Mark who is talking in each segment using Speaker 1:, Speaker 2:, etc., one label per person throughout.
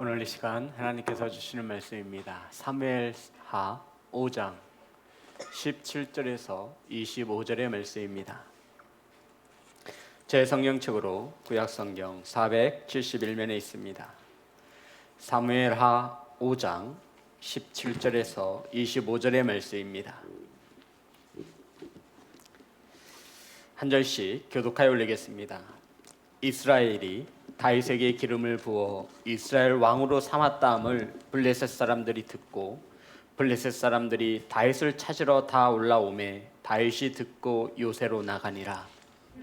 Speaker 1: 오늘 이 시간 하나님께서 주시는 말씀입니다. 사무엘하 5장 17절에서 25절의 말씀입니다. 제 성경책으로 구약성경 471면에 있습니다. 사무엘하 5장 17절에서 25절의 말씀입니다. 한 절씩 교독하여 올리겠습니다. 이스라엘이 다윗에게 기름을 부어 이스라엘 왕으로 삼았다함을 블레셋 사람들이 듣고 블레셋 사람들이 다윗을 찾으러 다 올라오매 다윗이 듣고 요새로 나가니라.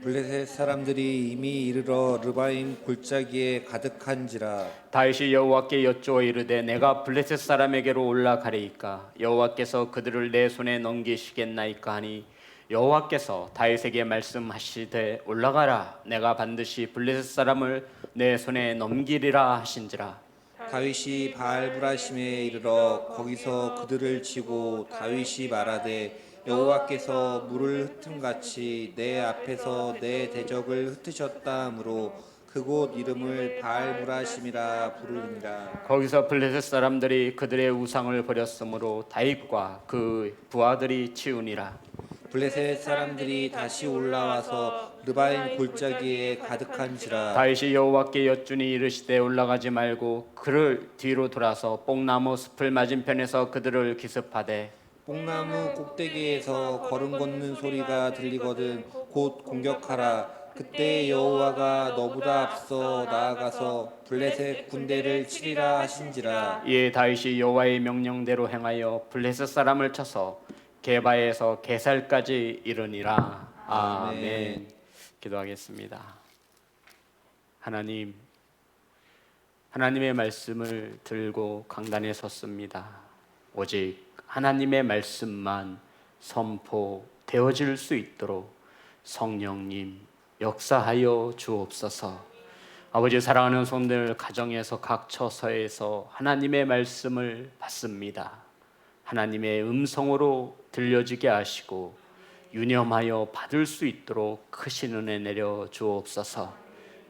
Speaker 2: 블레셋 사람들이 이미 이르러 르바임 골짜기에 가득한지라.
Speaker 1: 다윗이 여호와께 여쭈어 이르되 내가 블레셋 사람에게로 올라가리이까 여호와께서 그들을 내 손에 넘기시겠나이까 하니 여호와께서 다윗에게 말씀하시되 올라가라 내가 반드시 블레셋 사람을 내 손에 넘기리라 하신지라.
Speaker 2: 다윗이 바알브라심에 이르러 거기서 그들을 치고 다윗이 말하되 여호와께서 물을 흩음같이 내 앞에서 내 대적을 흩으셨다 하므로 그곳 이름을 바알브라심이라 부르니라.
Speaker 1: 거기서 블레셋 사람들이 그들의 우상을 버렸으므로 다윗과 그 부하들이 치우니라.
Speaker 2: 블레셋 사람들이 다시 올라와서 르바임 골짜기에 가득한지라.
Speaker 1: 다윗이 여호와께 여쭈니 이르시되 올라가지 말고 그를 뒤로 돌아서 뽕나무 숲을 맞은편에서 그들을 기습하되
Speaker 2: 뽕나무 꼭대기에서 걸음 걷는 소리가 들리거든 곧 공격하라. 그때 여호와가 너보다 앞서 나아가서 블레셋 군대를 치리라 하신지라.
Speaker 1: 이에 다윗이 여호와의 명령대로 행하여 블레셋 사람을 쳐서 게바에서 게살까지 이르니라. 아멘. 기도하겠습니다. 하나님, 하나님의 말씀을 들고 강단에 섰습니다. 오직 하나님의 말씀만 선포되어질 수 있도록 성령님 역사하여 주옵소서. 아버지, 사랑하는 손들 가정에서 각 처서에서 하나님의 말씀을 받습니다. 하나님의 음성으로 들려지게 하시고 유념하여 받을 수 있도록 크신 은혜 내려 주옵소서.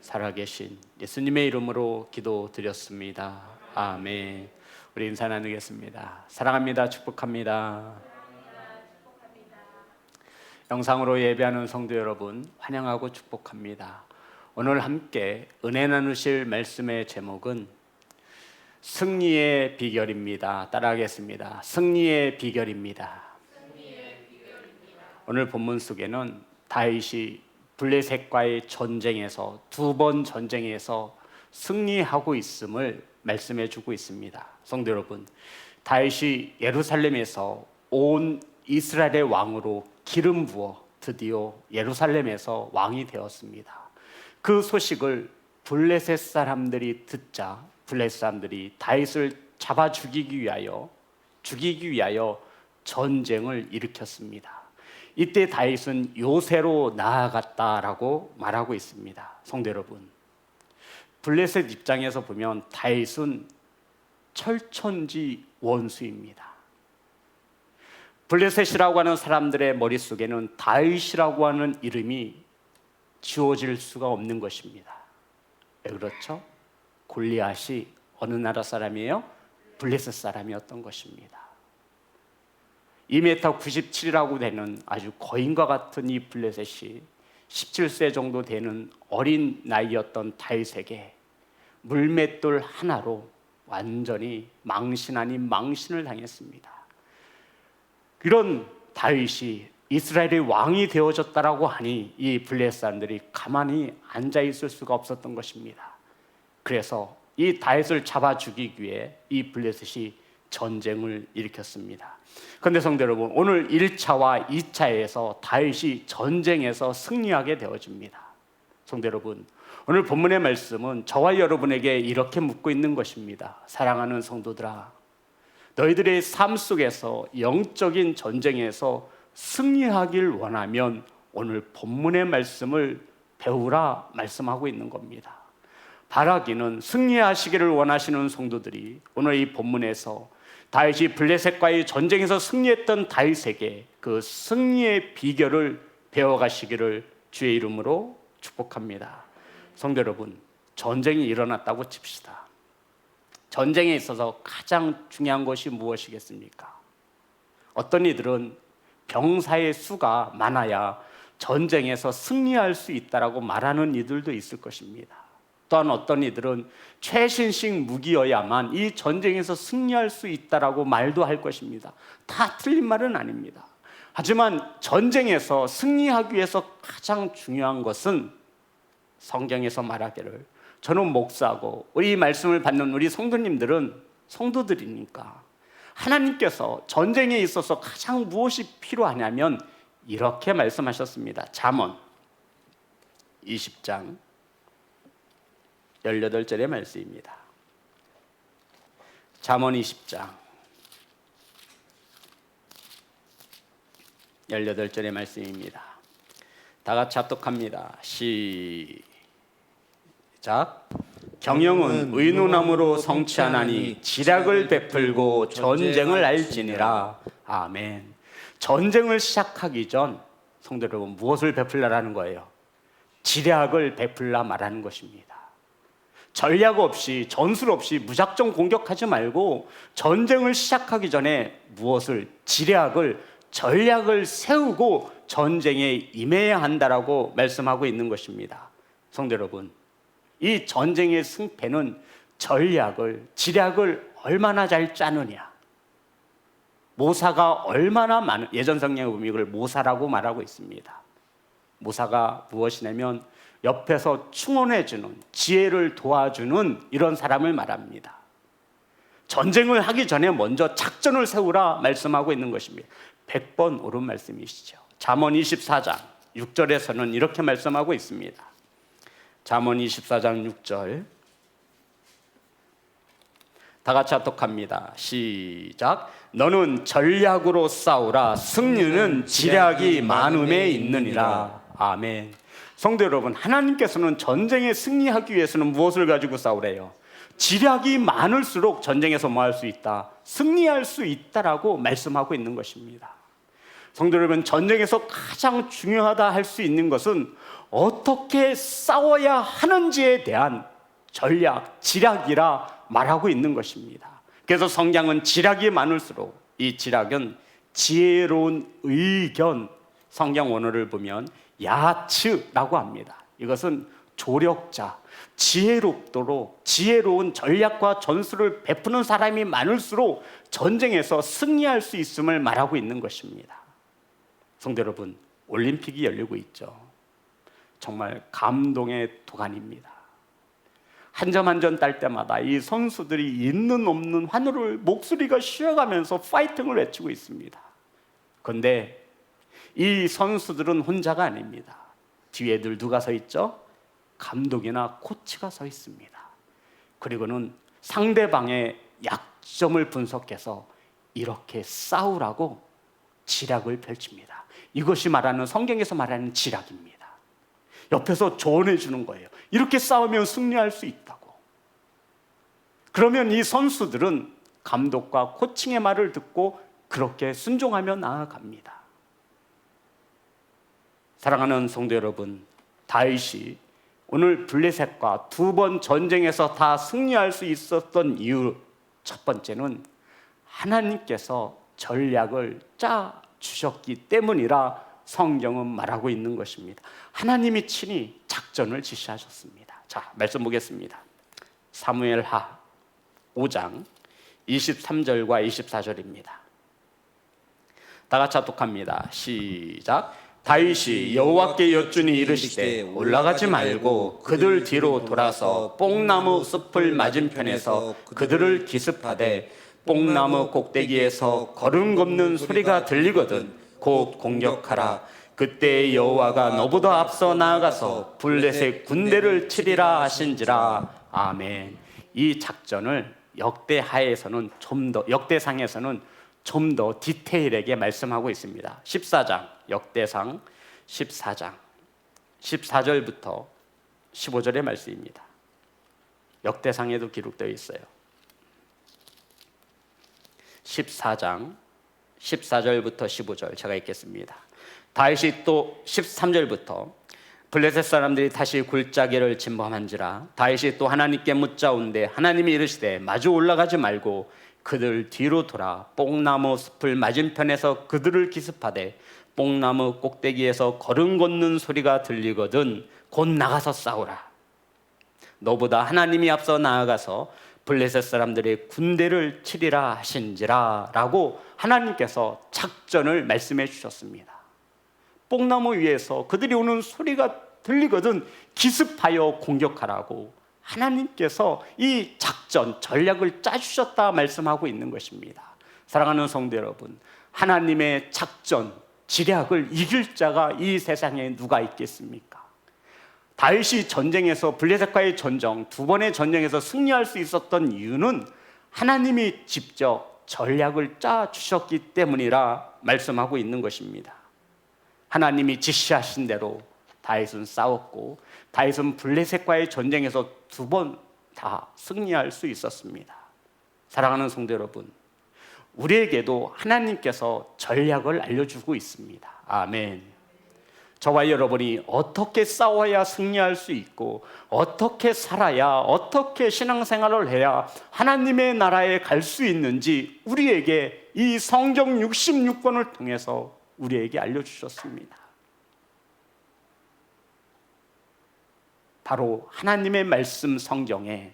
Speaker 1: 살아계신 예수님의 이름으로 기도드렸습니다. 아멘. 우리 인사 나누겠습니다. 사랑합니다. 축복합니다. 영상으로 예배하는 성도 여러분 환영하고 축복합니다. 오늘 함께 은혜 나누실 말씀의 제목은 승리의 비결입니다. 따라하겠습니다. 승리의 비결입니다. 오늘 본문 속에는 다윗이 블레셋과의 전쟁에서 두 번 전쟁에서 승리하고 있음을 말씀해 주고 있습니다. 성도 여러분, 다윗이 예루살렘에서 온 이스라엘의 왕으로 기름 부어 드디어 예루살렘에서 왕이 되었습니다. 그 소식을 블레셋 사람들이 듣자 블레셋 사람들이 다윗을 잡아 죽이기 위하여 전쟁을 일으켰습니다. 이때 다윗은 요새로 나아갔다라고 말하고 있습니다. 성도 여러분, 블레셋 입장에서 보면 다윗은 철천지 원수입니다. 블레셋이라고 하는 사람들의 머릿속에는 다윗이라고 하는 이름이 지워질 수가 없는 것입니다. 왜 그렇죠? 골리앗이 어느 나라 사람이에요? 블레셋 사람이었던 것입니다. 2m 97이라고 되는 아주 거인과 같은 이 블레셋이 17세 정도 되는 어린 나이였던 다윗에게 물맷돌 하나로 완전히 망신 아닌 망신을 당했습니다. 이런 다윗이 이스라엘의 왕이 되어졌다라고 하니 이 블레셋 사람들이 가만히 앉아 있을 수가 없었던 것입니다. 그래서 이 다윗을 잡아 죽이기 위해 이 블레셋이 전쟁을 일으켰습니다. 그런데 성도 여러분, 오늘 1차와 2차에서 다윗이 전쟁에서 승리하게 되어집니다. 성도 여러분, 오늘 본문의 말씀은 저와 여러분에게 이렇게 묻고 있는 것입니다. 사랑하는 성도들아, 너희들의 삶 속에서 영적인 전쟁에서 승리하길 원하면 오늘 본문의 말씀을 배우라 말씀하고 있는 겁니다. 바라기는 승리하시기를 원하시는 성도들이 오늘 이 본문에서 다윗이 블레셋과의 전쟁에서 승리했던 다윗에게 그 승리의 비결을 배워가시기를 주의 이름으로 축복합니다. 성도 여러분, 전쟁이 일어났다고 칩시다. 전쟁에 있어서 가장 중요한 것이 무엇이겠습니까? 어떤 이들은 병사의 수가 많아야 전쟁에서 승리할 수 있다라고 말하는 이들도 있을 것입니다. 또한 어떤 이들은 최신식 무기여야만 이 전쟁에서 승리할 수 있다라고 말도 할 것입니다. 다 틀린 말은 아닙니다. 하지만 전쟁에서 승리하기 위해서 가장 중요한 것은 성경에서 말하기를, 저는 목사고 우리 말씀을 받는 우리 성도님들은 성도들이니까 하나님께서 전쟁에 있어서 가장 무엇이 필요하냐면 이렇게 말씀하셨습니다. 잠언 20장 18절의 말씀입니다. 잠언 20장 18절의 말씀입니다. 다 같이 합독합니다. 시작. 경영은 의논함으로 성취하나니 지략을 베풀고 전쟁을 알지니라. 아멘. 전쟁을 시작하기 전 성도 여러분, 무엇을 베풀라라는 거예요? 지략을 베풀라 말하는 것입니다. 전략 없이, 전술 없이 무작정 공격하지 말고 전쟁을 시작하기 전에 무엇을, 지략을, 전략을 세우고 전쟁에 임해야 한다라고 말씀하고 있는 것입니다. 성도 여러분, 이 전쟁의 승패는 전략을, 지략을 얼마나 잘 짜느냐, 모사가 얼마나 많은, 예전 성경에 보면 이걸 모사라고 말하고 있습니다. 모사가 무엇이냐면 옆에서 충원해주는, 지혜를 도와주는 이런 사람을 말합니다. 전쟁을 하기 전에 먼저 작전을 세우라 말씀하고 있는 것입니다. 100번 옳은 말씀이시죠. 잠언 24장 6절에서는 이렇게 말씀하고 있습니다. 잠언 24장 6절 다 같이 합독합니다. 시작. 너는 전략으로 싸우라. 승리는 지략이 많음에 있느니라. 아멘. 성도 여러분, 하나님께서는 전쟁에 승리하기 위해서는 무엇을 가지고 싸우래요? 지략이 많을수록 전쟁에서 뭐 할 수 있다? 승리할 수 있다라고 말씀하고 있는 것입니다. 성도 여러분, 전쟁에서 가장 중요하다 할 수 있는 것은 어떻게 싸워야 하는지에 대한 전략, 지략이라 말하고 있는 것입니다. 그래서 성경은 지략이 많을수록 이 지략은 지혜로운 의견, 성경 원어를 보면 야츠라고 합니다. 이것은 조력자, 지혜롭도록 지혜로운 전략과 전술을 베푸는 사람이 많을수록 전쟁에서 승리할 수 있음을 말하고 있는 것입니다. 성도 여러분, 올림픽이 열리고 있죠. 정말 감동의 도가니입니다. 한 점 한 점 딸 때마다 이 선수들이 있는 없는 환호를 목소리가 쉬어가면서 파이팅을 외치고 있습니다. 그런데 이 선수들은 혼자가 아닙니다. 뒤에 늘 누가 서 있죠? 감독이나 코치가 서 있습니다. 그리고는 상대방의 약점을 분석해서 이렇게 싸우라고 지략을 펼칩니다. 이것이 말하는, 성경에서 말하는 지략입니다. 옆에서 조언해 주는 거예요. 이렇게 싸우면 승리할 수 있다고. 그러면 이 선수들은 감독과 코칭의 말을 듣고 그렇게 순종하며 나아갑니다. 사랑하는 성도 여러분, 다윗이 오늘 블레셋과 2번 전쟁에서 다 승리할 수 있었던 이유, 첫 번째는 하나님께서 전략을 짜 주셨기 때문이라 성경은 말하고 있는 것입니다. 하나님이 친히 작전을 지시하셨습니다. 자, 말씀 보겠습니다. 사무엘하 5장 23절과 24절입니다. 다 같이 합독합니다. 시작. 다윗이 여호와께 여쭈니 이르시되 올라가지 말고 그들 뒤로 돌아서 뽕나무 숲을 맞은편에서 그들을 기습하되 뽕나무 꼭대기에서 걸음 걷는 소리가 들리거든 곧 공격하라. 그때 여호와가 너보다 앞서 나아가서 블레셋 군대를 치리라 하신지라. 아멘. 이 작전을 역대하에서는 역대상에서는 좀 더 디테일하게 말씀하고 있습니다. 14장, 역대상 14장 14절부터 15절의 말씀입니다. 역대상에도 기록되어 있어요. 14장 14절부터 15절 제가 읽겠습니다. 다윗이 또 13절부터 블레셋 사람들이 다시 골짜기를 침범한지라 다윗이 또 하나님께 묻자온데 하나님이 이르시되 마주 올라가지 말고 그들 뒤로 돌아 뽕나무 숲을 맞은편에서 그들을 기습하되 뽕나무 꼭대기에서 걸음 걷는 소리가 들리거든 곧 나가서 싸우라. 너보다 하나님이 앞서 나아가서 블레셋 사람들의 군대를 치리라 하신지라 라고 하나님께서 작전을 말씀해 주셨습니다. 뽕나무 위에서 그들이 오는 소리가 들리거든 기습하여 공격하라고 하나님께서 이 작전, 전략을 짜주셨다 말씀하고 있는 것입니다. 사랑하는 성도 여러분, 하나님의 작전, 지략을 이길 자가 이 세상에 누가 있겠습니까? 다윗이 전쟁에서 블레셋과의 전쟁, 두 번의 전쟁에서 승리할 수 있었던 이유는 하나님이 직접 전략을 짜주셨기 때문이라 말씀하고 있는 것입니다. 하나님이 지시하신 대로 다윗은 싸웠고 다윗은 블레셋과의 전쟁에서 두 번 다 승리할 수 있었습니다. 사랑하는 성도 여러분, 우리에게도 하나님께서 전략을 알려주고 있습니다. 아멘. 저와 여러분이 어떻게 싸워야 승리할 수 있고 어떻게 살아야, 어떻게 신앙생활을 해야 하나님의 나라에 갈 수 있는지 우리에게 이 성경 66권을 통해서 우리에게 알려주셨습니다. 바로 하나님의 말씀 성경에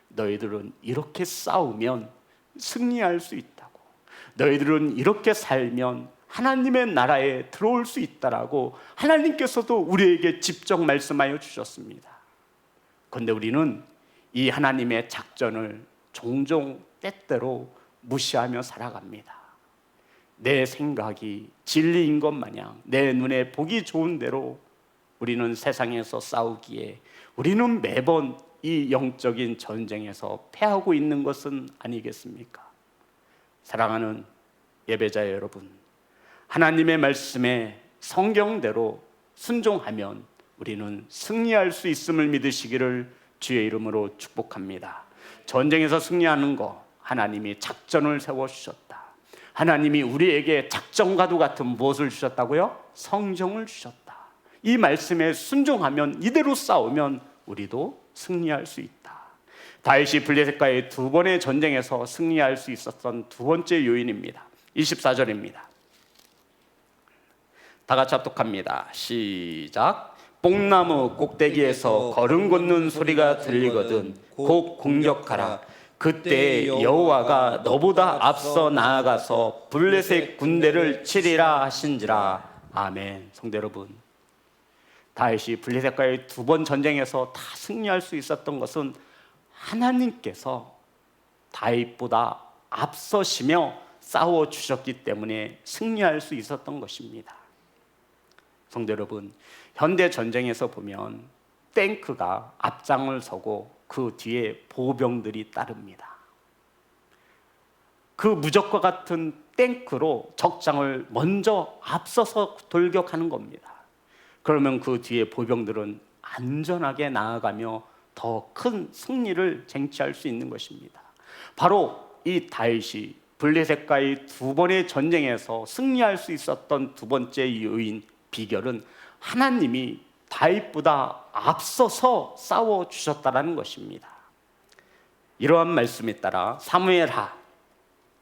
Speaker 1: 너희들은 이렇게 싸우면 승리할 수 있다고, 너희들은 이렇게 살면 하나님의 나라에 들어올 수 있다라고 하나님께서도 우리에게 직접 말씀하여 주셨습니다. 그런데 우리는 이 하나님의 작전을 종종 때때로 무시하며 살아갑니다. 내 생각이 진리인 것 마냥 내 눈에 보기 좋은 대로 우리는 세상에서 싸우기에 우리는 매번 이 영적인 전쟁에서 패하고 있는 것은 아니겠습니까? 사랑하는 예배자 여러분, 하나님의 말씀에 성경대로 순종하면 우리는 승리할 수 있음을 믿으시기를 주의 이름으로 축복합니다. 전쟁에서 승리하는 거 하나님이 작전을 세워주셨다. 하나님이 우리에게 작전과도 같은 무엇을 주셨다고요? 성경을 주셨다. 이 말씀에 순종하면, 이대로 싸우면 우리도 승리할 수 있다. 다윗이 블레셋과의 두 번의 전쟁에서 승리할 수 있었던 두 번째 요인입니다. 24절입니다. 다 같이 합독합니다. 시작. 뽕나무 꼭대기에서 걸음 걷는 소리가 들리거든 곧 공격하라. 그때 여호와가 너보다 앞서 나아가서 블레셋 군대를 치리라 하신지라. 아멘. 성도 여러분, 다윗이 블레셋과의 두 번 전쟁에서 다 승리할 수 있었던 것은 하나님께서 다윗보다 앞서시며 싸워주셨기 때문에 승리할 수 있었던 것입니다. 성도 여러분, 현대 전쟁에서 보면 탱크가 앞장을 서고 그 뒤에 보병들이 따릅니다. 그 무적과 같은 탱크로 적장을 먼저 앞서서 돌격하는 겁니다. 그러면 그 뒤에 보병들은 안전하게 나아가며 더 큰 승리를 쟁취할 수 있는 것입니다. 바로 이 다윗이 블레셋과의 두 번의 전쟁에서 승리할 수 있었던 두 번째 요인, 비결은 하나님이 다윗보다 앞서서 싸워주셨다는 것입니다. 이러한 말씀에 따라 사무엘하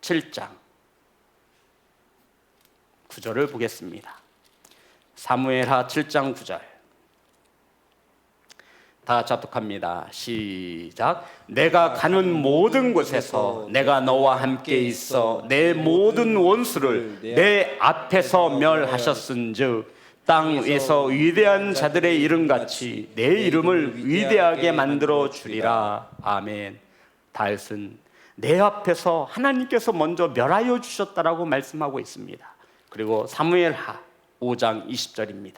Speaker 1: 7장 9절을 보겠습니다. 사무엘하 7장 9절 다 같이 합독합니다. 시작. 내가 가는 모든 곳에서 내가 너와 함께 있어 내 모든 원수를 내 앞에서 멸하셨은즉 땅 위에서 위대한 자들의 이름같이 내 이름을 위대하게 만들어 주리라. 아멘. 다윗은 내 앞에서 하나님께서 먼저 멸하여 주셨다라고 말씀하고 있습니다. 그리고 사무엘하 5장 20절입니다.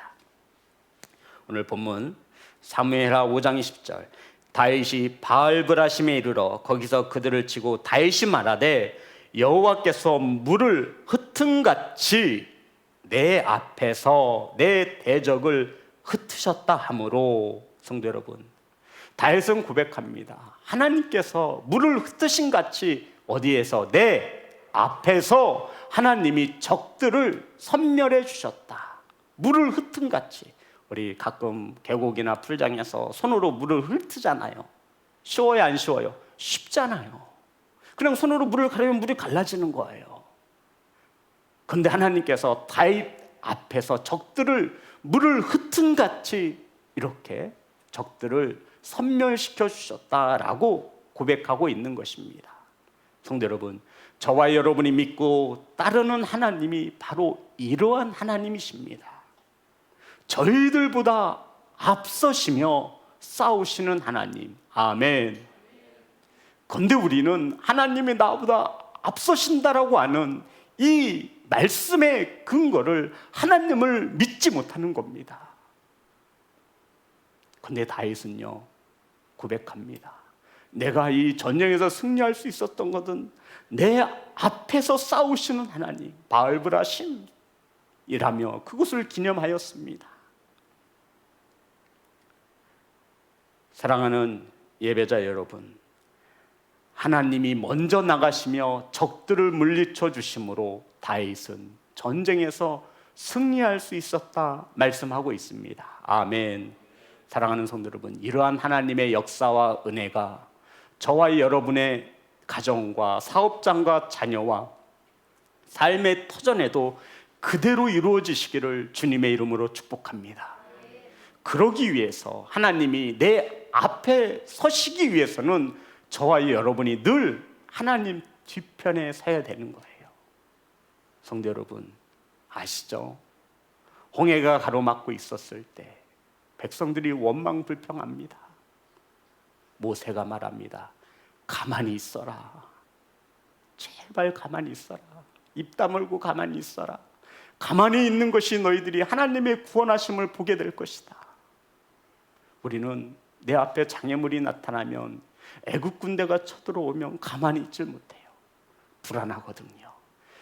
Speaker 1: 오늘 본문 사무엘하 5장 20절. 다윗이 바알브라심에 이르러 거기서 그들을 치고 다윗이 말하되 여호와께서 물을 흩은같이 내 앞에서 내 대적을 흩으셨다 하므로. 성도 여러분, 다윗은 고백합니다. 하나님께서 물을 흩으신 같이 어디에서? 내 앞에서 하나님이 적들을 섬멸해 주셨다. 물을 흩은 같이. 우리 가끔 계곡이나 풀장에서 손으로 물을 훑잖아요. 쉬워요, 안 쉬워요? 쉽잖아요. 그냥 손으로 물을 가르면 물이 갈라지는 거예요. 그런데 하나님께서 다윗 앞에서 적들을 물을 흩은 같이 이렇게 적들을 섬멸시켜 주셨다라고 고백하고 있는 것입니다. 성도 여러분, 저와 여러분이 믿고 따르는 하나님이 바로 이러한 하나님이십니다. 저희들보다 앞서시며 싸우시는 하나님. 아멘. 그런데 우리는 하나님이 나보다 앞서신다라고 하는 이 말씀의 근거를 하나님을 믿지 못하는 겁니다. 그런데 다윗은요 고백합니다. 내가 이 전쟁에서 승리할 수 있었던 것은 내 앞에서 싸우시는 하나님 바알브라심 이라며 그것을 기념하였습니다. 사랑하는 예배자 여러분, 하나님이 먼저 나가시며 적들을 물리쳐 주심으로 다윗은 전쟁에서 승리할 수 있었다 말씀하고 있습니다. 아멘. 사랑하는 성도 여러분, 이러한 하나님의 역사와 은혜가 저와 여러분의 가정과 사업장과 자녀와 삶의 터전에도 그대로 이루어지시기를 주님의 이름으로 축복합니다. 그러기 위해서 하나님이 내 앞에 서시기 위해서는 저와 여러분이 늘 하나님 뒤편에 서야 되는 거예요. 성도 여러분 아시죠? 홍해가 가로막고 있었을 때 백성들이 원망불평합니다. 모세가 말합니다. 가만히 있어라. 제발 가만히 있어라. 입 다물고 가만히 있어라. 가만히 있는 것이 너희들이 하나님의 구원하심을 보게 될 것이다. 우리는 내 앞에 장애물이 나타나면 애국 군대가 쳐들어오면 가만히 있질 못해요. 불안하거든요.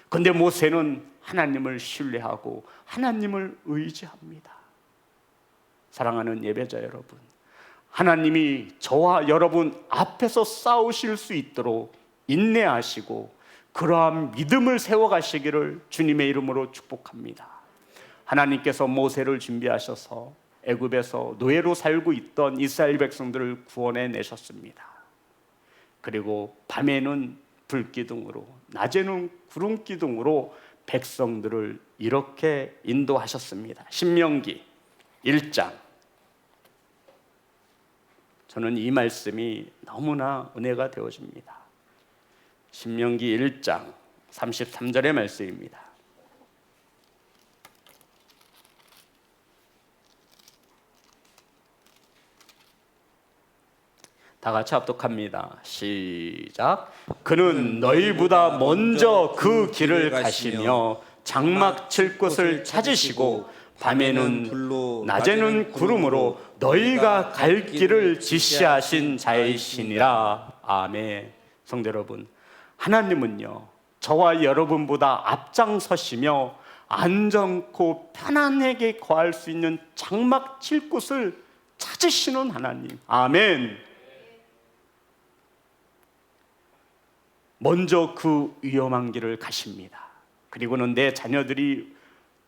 Speaker 1: 그런데 모세는 하나님을 신뢰하고 하나님을 의지합니다. 사랑하는 예배자 여러분, 하나님이 저와 여러분 앞에서 싸우실 수 있도록 인내하시고 그러한 믿음을 세워가시기를 주님의 이름으로 축복합니다. 하나님께서 모세를 준비하셔서 애굽에서 노예로 살고 있던 이스라엘 백성들을 구원해 내셨습니다. 그리고 밤에는 불기둥으로 낮에는 구름기둥으로 백성들을 이렇게 인도하셨습니다. 신명기 1장. 저는 이 말씀이 너무나 은혜가 되어집니다. 신명기 1장 33절의 말씀입니다. 다 같이 합독합니다. 시작. 그는 너희보다 먼저 그 길을 가시며 장막 칠 곳을 찾으시고 밤에는 불로 낮에는 구름으로 너희가 갈 길을 지시하신 자이시니라. 아멘. 성도 여러분, 하나님은요 저와 여러분보다 앞장서시며 안전코 편안하게 거할 수 있는 장막 칠 곳을 찾으시는 하나님. 아멘. 먼저 그 위험한 길을 가십니다. 그리고는 내 자녀들이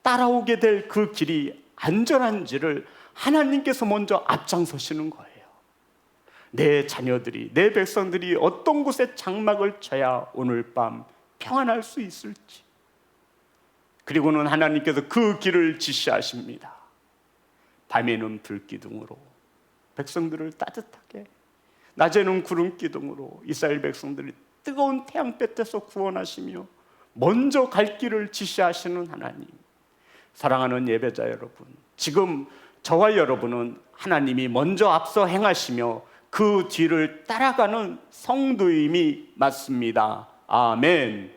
Speaker 1: 따라오게 될 그 길이 안전한지를 하나님께서 먼저 앞장서시는 거예요. 내 자녀들이, 내 백성들이 어떤 곳에 장막을 쳐야 오늘 밤 평안할 수 있을지, 그리고는 하나님께서 그 길을 지시하십니다. 밤에는 불기둥으로 백성들을 따뜻하게, 낮에는 구름기둥으로 이스라엘 백성들이 뜨거운 태양볕에서 구원하시며 먼저 갈 길을 지시하시는 하나님. 사랑하는 예배자 여러분, 지금 저와 여러분은 하나님이 먼저 앞서 행하시며 그 뒤를 따라가는 성도임이 맞습니다. 아멘.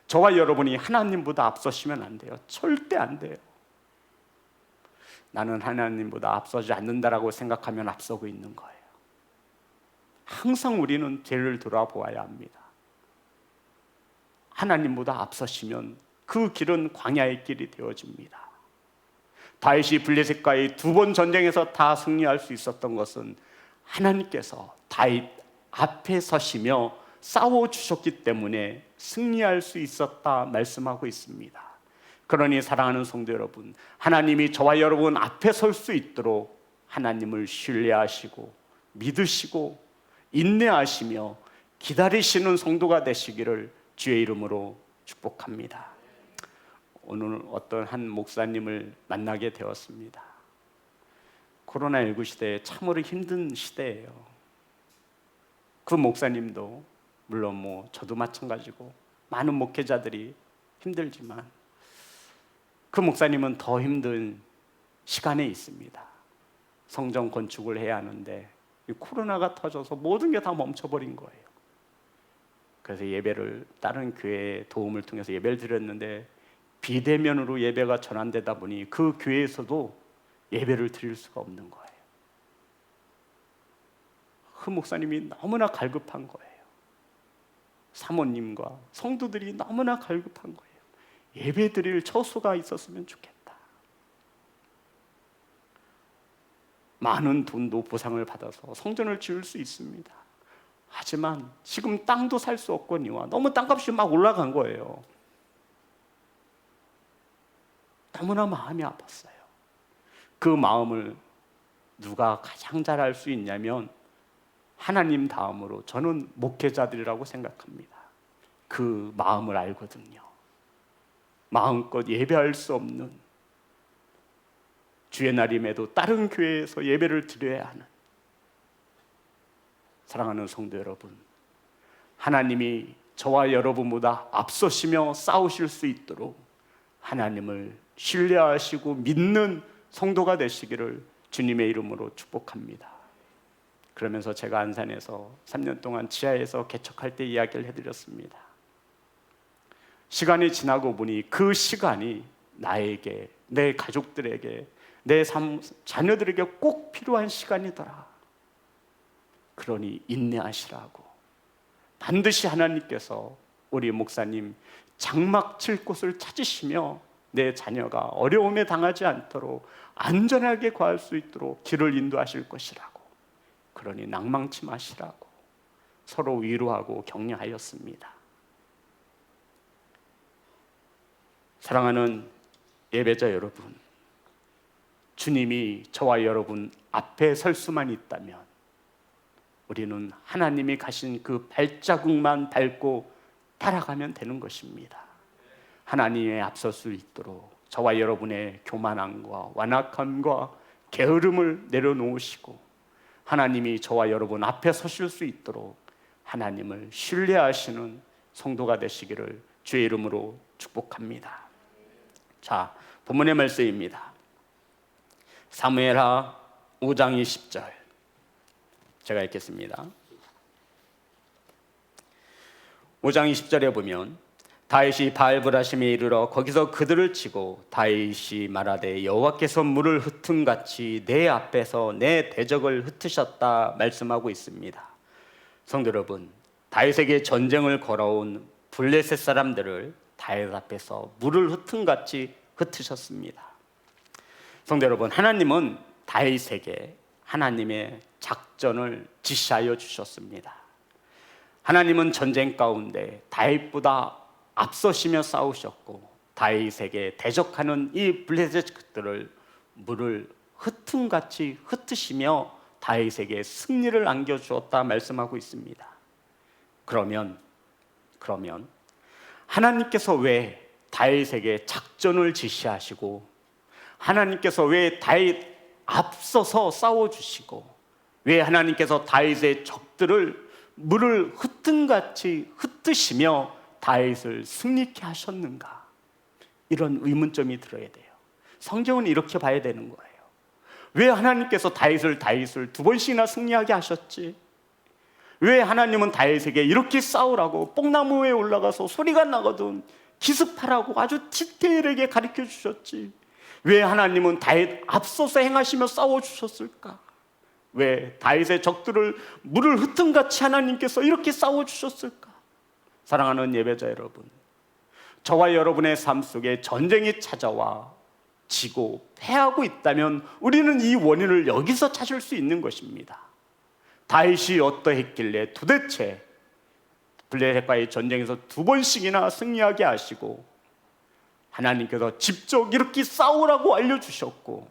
Speaker 1: 저와 여러분이 하나님보다 앞서시면 안 돼요. 절대 안 돼요. 나는 하나님보다 앞서지 않는다라고 생각하면 앞서고 있는 거예요. 항상 우리는 뒤를 돌아보아야 합니다. 하나님보다 앞서시면 그 길은 광야의 길이 되어집니다. 다윗이 블레셋과의 2번 전쟁에서 다 승리할 수 있었던 것은 하나님께서 다윗 앞에 서시며 싸워주셨기 때문에 승리할 수 있었다 말씀하고 있습니다. 그러니 사랑하는 성도 여러분, 하나님이 저와 여러분 앞에 설 수 있도록 하나님을 신뢰하시고 믿으시고 인내하시며 기다리시는 성도가 되시기를 주의 이름으로 축복합니다. 오늘 어떤 한 목사님을 만나게 되었습니다. 코로나19 시대에 참으로 힘든 시대예요. 그 목사님도 물론 저도 마찬가지고 많은 목회자들이 힘들지만 그 목사님은 더 힘든 시간에 있습니다. 성전 건축을 해야 하는데 이 코로나가 터져서 모든 게 다 멈춰버린 거예요. 그래서 예배를 다른 교회의 도움을 통해서 예배를 드렸는데 비대면으로 예배가 전환되다 보니 그 교회에서도 예배를 드릴 수가 없는 거예요. 그 목사님이 너무나 갈급한 거예요. 사모님과 성도들이 너무나 갈급한 거예요. 예배 드릴 처소가 있었으면 좋겠다. 많은 돈도 보상을 받아서 성전을 지을 수 있습니다. 하지만 지금 땅도 살 수 없거니와 너무 땅값이 막 올라간 거예요. 너무나 마음이 아팠어요. 그 마음을 누가 가장 잘 알 수 있냐면 하나님 다음으로 저는 목회자들이라고 생각합니다. 그 마음을 알거든요. 마음껏 예배할 수 없는, 주의 날임에도 다른 교회에서 예배를 드려야 하는, 사랑하는 성도 여러분, 하나님이 저와 여러분보다 앞서시며 싸우실 수 있도록 하나님을 신뢰하시고 믿는 성도가 되시기를 주님의 이름으로 축복합니다. 그러면서 제가 안산에서 3년 동안 지하에서 개척할 때 이야기를 해드렸습니다. 시간이 지나고 보니 그 시간이 나에게, 내 가족들에게, 내 자녀들에게 꼭 필요한 시간이더라. 그러니 인내하시라고. 반드시 하나님께서 우리 목사님 장막 칠 곳을 찾으시며 내 자녀가 어려움에 당하지 않도록 안전하게 거할 수 있도록 길을 인도하실 것이라고. 그러니 낭망치 마시라고 서로 위로하고 격려하였습니다. 사랑하는 예배자 여러분, 주님이 저와 여러분 앞에 설 수만 있다면 우리는 하나님이 가신 그 발자국만 밟고 따라가면 되는 것입니다. 하나님의 앞설 수 있도록 저와 여러분의 교만함과 완악함과 게으름을 내려놓으시고 하나님이 저와 여러분 앞에 서실 수 있도록 하나님을 신뢰하시는 성도가 되시기를 주의 이름으로 축복합니다. 자, 본문의 말씀입니다. 사무엘하 5장 20절 제가 읽겠습니다. 5장 20절에 보면 다윗이 바알브라심에 이르러 거기서 그들을 치고 다윗이 말하되 여호와께서 물을 흩음같이 내 앞에서 내 대적을 흩으셨다 말씀하고 있습니다. 성도 여러분, 다윗에게 전쟁을 걸어온 블레셋 사람들을 다윗 앞에서 물을 흩음같이 흩으셨습니다. 성도 여러분, 하나님은 다윗에게 하나님의 작전을 지시하여 주셨습니다. 하나님은 전쟁 가운데 다윗보다 앞서시며 싸우셨고 다윗에게 대적하는 이 블레셋들을 물을 흩음같이 흩으시며 다윗에게 승리를 안겨주었다 말씀하고 있습니다. 그러면 하나님께서 왜 다윗에게 작전을 지시하시고 하나님께서 왜 다윗 앞서서 싸워주시고 왜 하나님께서 다윗의 적들을 물을 흩음같이 흩으시며 다윗을 승리케 하셨는가? 이런 의문점이 들어야 돼요. 성경은 이렇게 봐야 되는 거예요. 왜 하나님께서 다윗을 두 번씩이나 승리하게 하셨지? 왜 하나님은 다윗에게 이렇게 싸우라고 뽕나무 위에 올라가서 소리가 나거든 기습하라고 아주 디테일하게 가르쳐 주셨지? 왜 하나님은 다윗 앞서서 행하시며 싸워주셨을까? 왜 다윗의 적들을 물을 흩음같이 하나님께서 이렇게 싸워주셨을까? 사랑하는 예배자 여러분, 저와 여러분의 삶 속에 전쟁이 찾아와 지고 패하고 있다면 우리는 이 원인을 여기서 찾을 수 있는 것입니다. 다윗이 어떠했길래 도대체 블레셋과의 전쟁에서 2번씩이나 승리하게 하시고 하나님께서 직접 이렇게 싸우라고 알려주셨고,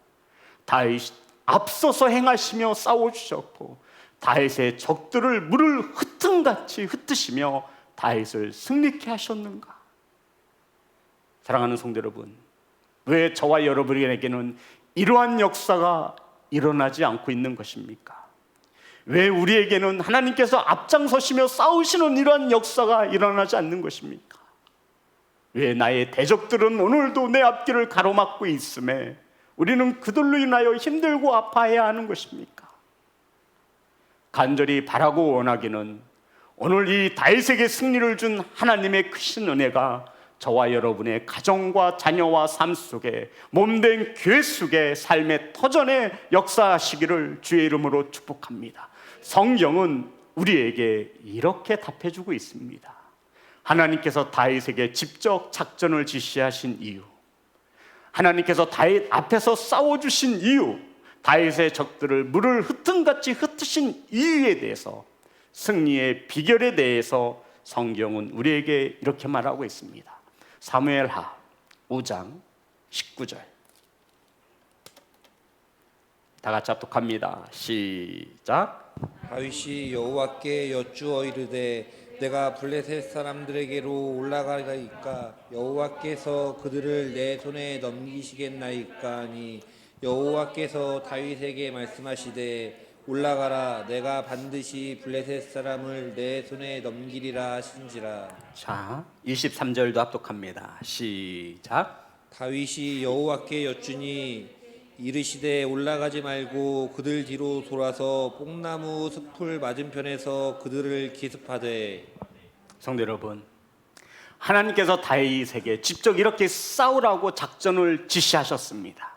Speaker 1: 다윗이 앞서서 행하시며 싸워주셨고, 다윗의 적들을 물을 흩은같이 흩으시며 다윗을 승리케 하셨는가? 사랑하는 성도 여러분, 왜 저와 여러분에게는 이러한 역사가 일어나지 않고 있는 것입니까? 왜 우리에게는 하나님께서 앞장서시며 싸우시는 이러한 역사가 일어나지 않는 것입니까? 왜 나의 대적들은 오늘도 내 앞길을 가로막고 있음에 우리는 그들로 인하여 힘들고 아파해야 하는 것입니까? 간절히 바라고 원하기는 오늘 이 다윗에게 승리를 준 하나님의 크신 은혜가 저와 여러분의 가정과 자녀와 삶 속에, 몸된 교회 속에 삶의 터전에 역사하시기를 주의 이름으로 축복합니다. 성경은 우리에게 이렇게 답해주고 있습니다. 하나님께서 다윗에게 직접 작전을 지시하신 이유, 하나님께서 다윗 앞에서 싸워주신 이유, 다윗의 적들을 물을 흩은같이 흩으신 이유에 대해서, 승리의 비결에 대해서 성경은 우리에게 이렇게 말하고 있습니다. 사무엘하 5장 19절, 다 같이 합독합니다. 시작.
Speaker 2: 다윗이 여호와께 여쭈어 이르되 내가 블레셋 사람들에게로 올라가리까 여호와께서 그들을 내 손에 넘기시겠나이까 하니 여호와께서 다윗에게 말씀하시되 올라가라 내가 반드시 블레셋 사람을 내 손에 넘기리라 하신지라.
Speaker 1: 자, 23절도 합독합니다. 시작.
Speaker 2: 다윗이 여호와께 여쭈니 이르시되 올라가지 말고 그들 뒤로 돌아서 뽕나무 숲을 맞은편에서 그들을 기습하되.
Speaker 1: 성도 여러분, 하나님께서 다윗에게 직접 이렇게 싸우라고 작전을 지시하셨습니다.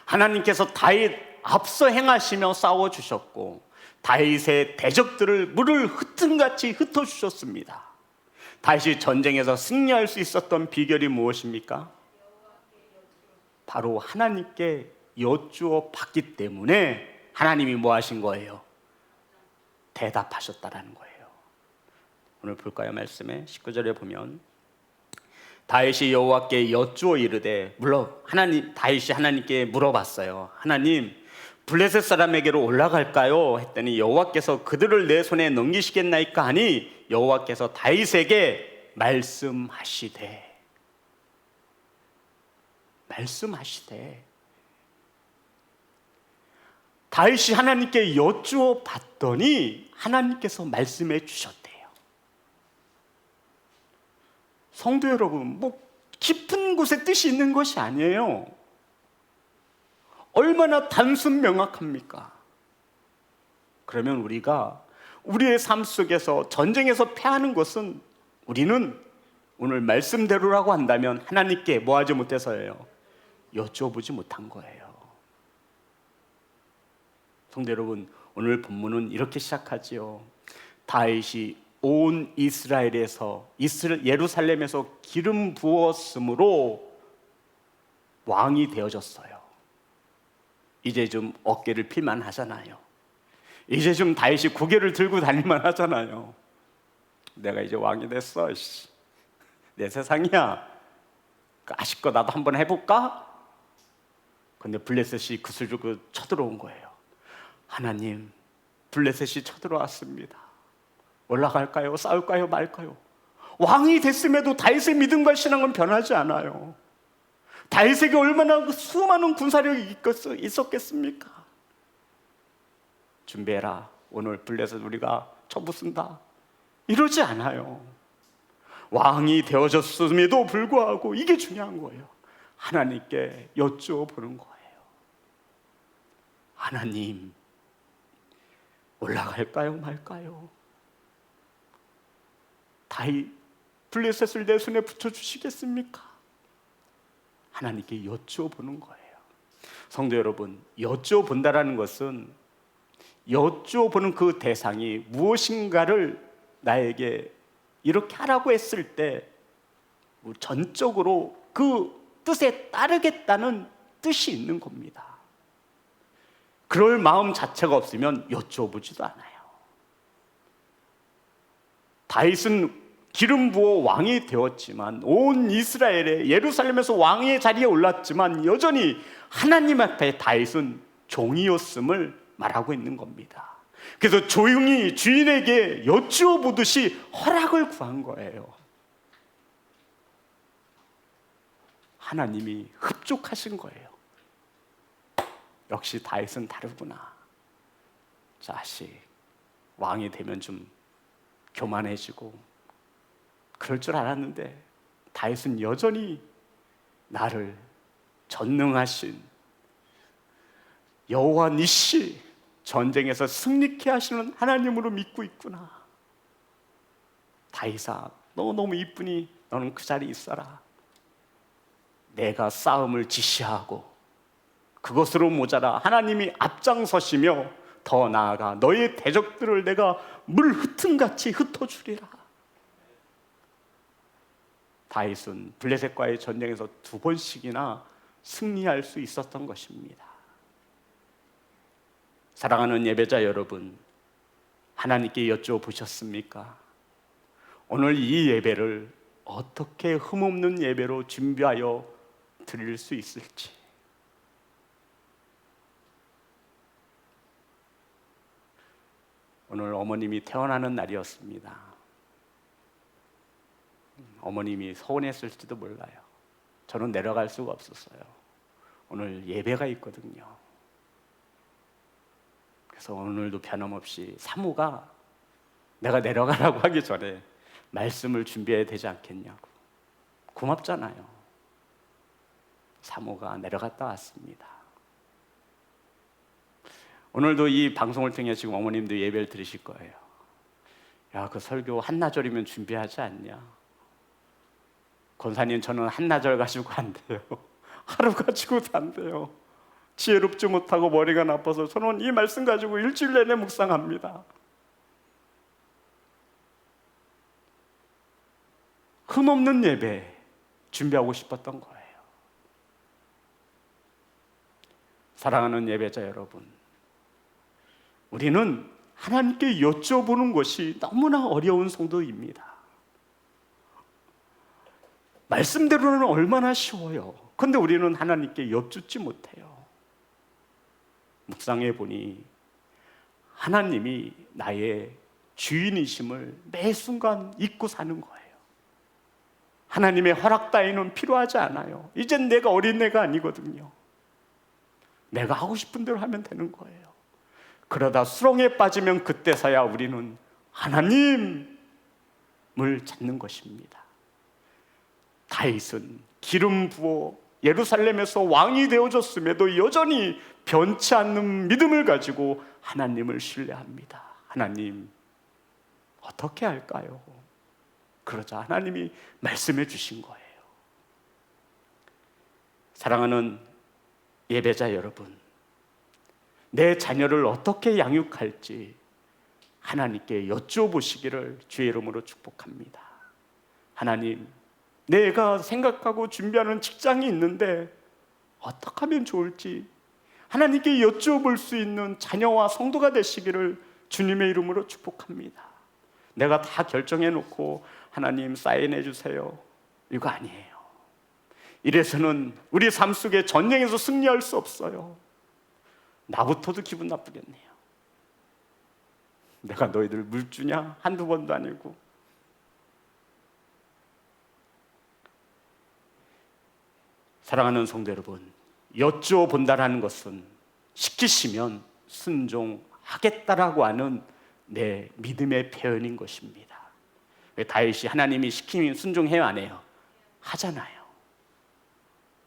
Speaker 1: 하나님께서 다윗 앞서 행하시며 싸워주셨고, 다윗의 대적들을 물을 흩은같이 흩어주셨습니다. 다윗이 전쟁에서 승리할 수 있었던 비결이 무엇입니까? 바로 하나님께 여쭈어 봤기 때문에 하나님이 뭐 하신 거예요? 대답하셨다라는 거예요. 오늘 볼까요? 말씀에 19절에 보면 다윗이 여호와께 여쭈어 이르되, 물론 다윗이 하나님께 물어봤어요. 하나님, 블레셋 사람에게로 올라갈까요? 했더니 여호와께서 그들을 내 손에 넘기시겠나이까 하니 여호와께서 다윗에게 말씀하시되 다윗이 하나님께 여쭈어 봤더니 하나님께서 말씀해 주셨대요. 성도 여러분, 깊은 곳에 뜻이 있는 것이 아니에요. 얼마나 단순 명확합니까? 그러면 우리가 우리의 삶 속에서 전쟁에서 패하는 것은, 우리는 오늘 말씀대로라고 한다면 하나님께 뭐 하지 못해서예요? 여쭤보지 못한 거예요. 성도 여러분, 오늘 본문은 이렇게 시작하지요. 다윗이 온 예루살렘에서 기름 부었으므로 왕이 되어졌어요. 이제 좀 어깨를 필만 하잖아요. 이제 좀 다윗이 고개를 들고 다닐만 하잖아요. 내가 이제 왕이 됐어. 내 세상이야. 아쉽고 나도 한번 해볼까? 근데 블레셋이 그슬고 쳐들어온 거예요. 하나님, 블레셋이 쳐들어왔습니다. 올라갈까요? 싸울까요? 말까요? 왕이 됐음에도 다윗의 믿음과 신앙은 변하지 않아요. 다윗에게 얼마나 수많은 군사력이 있었겠습니까? 준비해라, 오늘 블레셋 우리가 쳐부순다, 이러지 않아요. 왕이 되어졌음에도 불구하고 이게 중요한 거예요. 하나님께 여쭈어보는 거예요. 하나님, 올라갈까요? 말까요? 다윗 블레셋을 내 손에 붙여주시겠습니까? 하나님께 여쭈어보는 거예요. 성도 여러분, 여쭈어본다라는 것은, 여쭈어보는 그 대상이 무엇인가를 나에게 이렇게 하라고 했을 때 전적으로 그 뜻에 따르겠다는 뜻이 있는 겁니다. 그럴 마음 자체가 없으면 여쭈어보지도 않아요. 다윗은 기름 부어 왕이 되었지만, 온 이스라엘의 예루살렘에서 왕의 자리에 올랐지만 여전히 하나님 앞에 다윗은 종이었음을 말하고 있는 겁니다. 그래서 조용히 주인에게 여쭈어 보듯이 허락을 구한 거예요. 하나님이 흡족하신 거예요. 역시 다윗은 다르구나. 자식, 왕이 되면 좀 교만해지고 그럴 줄 알았는데 다윗은 여전히 나를 전능하신 여호와 니시, 전쟁에서 승리케 하시는 하나님으로 믿고 있구나. 다윗아, 너 너무 이쁘니 너는 그 자리에 있어라. 내가 싸움을 지시하고 그것으로 모자라 하나님이 앞장서시며 더 나아가 너의 대적들을 내가 물 흩음같이 흩어주리라. 다윗은 블레셋과의 전쟁에서 2번씩이나 승리할 수 있었던 것입니다. 사랑하는 예배자 여러분, 하나님께 여쭤보셨습니까? 오늘 이 예배를 어떻게 흠없는 예배로 준비하여 드릴 수 있을지. 오늘 어머님이 태어나는 날이었습니다. 어머님이 서운했을지도 몰라요. 저는 내려갈 수가 없었어요. 오늘 예배가 있거든요. 그래서 오늘도 변함없이 사모가 내가 내려가라고 하기 전에 말씀을 준비해야 되지 않겠냐고. 고맙잖아요. 사모가 내려갔다 왔습니다. 오늘도 이 방송을 통해 지금 어머님도 예배를 드리실 거예요. 야, 그 설교 한나절이면 준비하지 않냐? 권사님, 저는 한나절 가지고 안 돼요. 하루 가지고도 안 돼요. 지혜롭지 못하고 머리가 나빠서 저는 이 말씀 가지고 일주일 내내 묵상합니다. 흠없는 예배 준비하고 싶었던 거예요. 사랑하는 예배자 여러분, 우리는 하나님께 여쭤보는 것이 너무나 어려운 성도입니다. 말씀대로는 얼마나 쉬워요. 그런데 우리는 하나님께 여쭙지 못해요. 묵상해 보니 하나님이 나의 주인이심을 매 순간 잊고 사는 거예요. 하나님의 허락 따위는 필요하지 않아요. 이젠 내가 어린애가 아니거든요. 내가 하고 싶은 대로 하면 되는 거예요. 그러다 수렁에 빠지면 그때서야 우리는 하나님을 찾는 것입니다. 다윗은 기름 부어 예루살렘에서 왕이 되어졌음에도 여전히 변치 않는 믿음을 가지고 하나님을 신뢰합니다. 하나님, 어떻게 할까요? 그러자 하나님이 말씀해 주신 거예요. 사랑하는 예배자 여러분, 내 자녀를 어떻게 양육할지 하나님께 여쭤보시기를 주의 이름으로 축복합니다. 하나님, 내가 생각하고 준비하는 직장이 있는데 어떻게 하면 좋을지 하나님께 여쭤볼 수 있는 자녀와 성도가 되시기를 주님의 이름으로 축복합니다. 내가 다 결정해 놓고 하나님 사인해 주세요, 이거 아니에요. 이래서는 우리 삶 속에 전쟁에서 승리할 수 없어요. 나부터도 기분 나쁘겠네요. 내가 너희들 물 주냐? 한두 번도 아니고. 사랑하는 성도 여러분, 여쭈어본다라는 것은 시키시면 순종하겠다라고 하는 내 믿음의 표현인 것입니다. 다윗이 하나님이 시키면 순종해요, 안 해요? 하잖아요.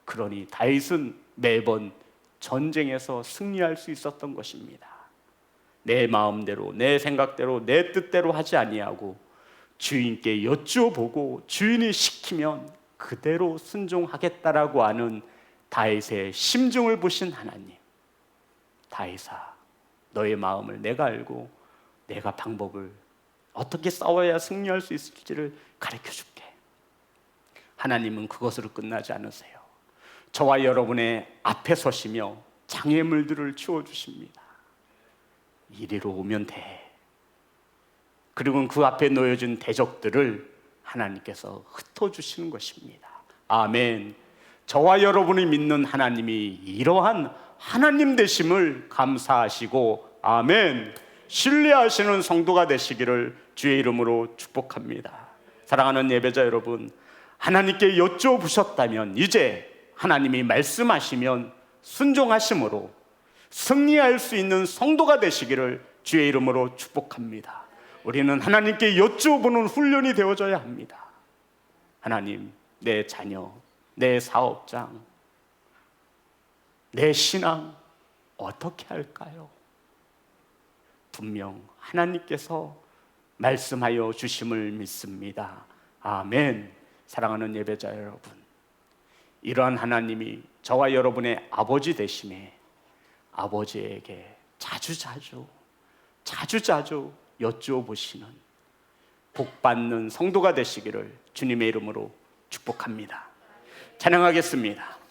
Speaker 1: 그러니 다윗은 매번 전쟁에서 승리할 수 있었던 것입니다. 내 마음대로, 내 생각대로, 내 뜻대로 하지 아니하고 주인께 여쭈어보고 주인이 시키면 그대로 순종하겠다라고 하는 다윗의 심정을 보신 하나님, 다윗아, 너의 마음을 내가 알고 내가 방법을 어떻게 싸워야 승리할 수 있을지를 가르쳐줄게. 하나님은 그것으로 끝나지 않으세요. 저와 여러분의 앞에 서시며 장애물들을 치워주십니다. 이리로 오면 돼. 그리고 그 앞에 놓여진 대적들을 하나님께서 흩어주시는 것입니다. 아멘. 저와 여러분이 믿는 하나님이 이러한 하나님 되심을 감사하시고 아멘, 신뢰하시는 성도가 되시기를 주의 이름으로 축복합니다. 사랑하는 예배자 여러분, 하나님께 여쭤보셨다면 이제 하나님이 말씀하시면 순종하심으로 승리할 수 있는 성도가 되시기를 주의 이름으로 축복합니다. 우리는 하나님께 여쭤보는 훈련이 되어져야 합니다. 하나님, 내 자녀, 내 사업장, 내 신앙 어떻게 할까요? 분명 하나님께서 말씀하여 주심을 믿습니다. 아멘. 사랑하는 예배자 여러분, 이러한 하나님이 저와 여러분의 아버지 되심에 아버지에게 자주자주 여쭈어보시는 복받는 성도가 되시기를 주님의 이름으로 축복합니다. 찬양하겠습니다.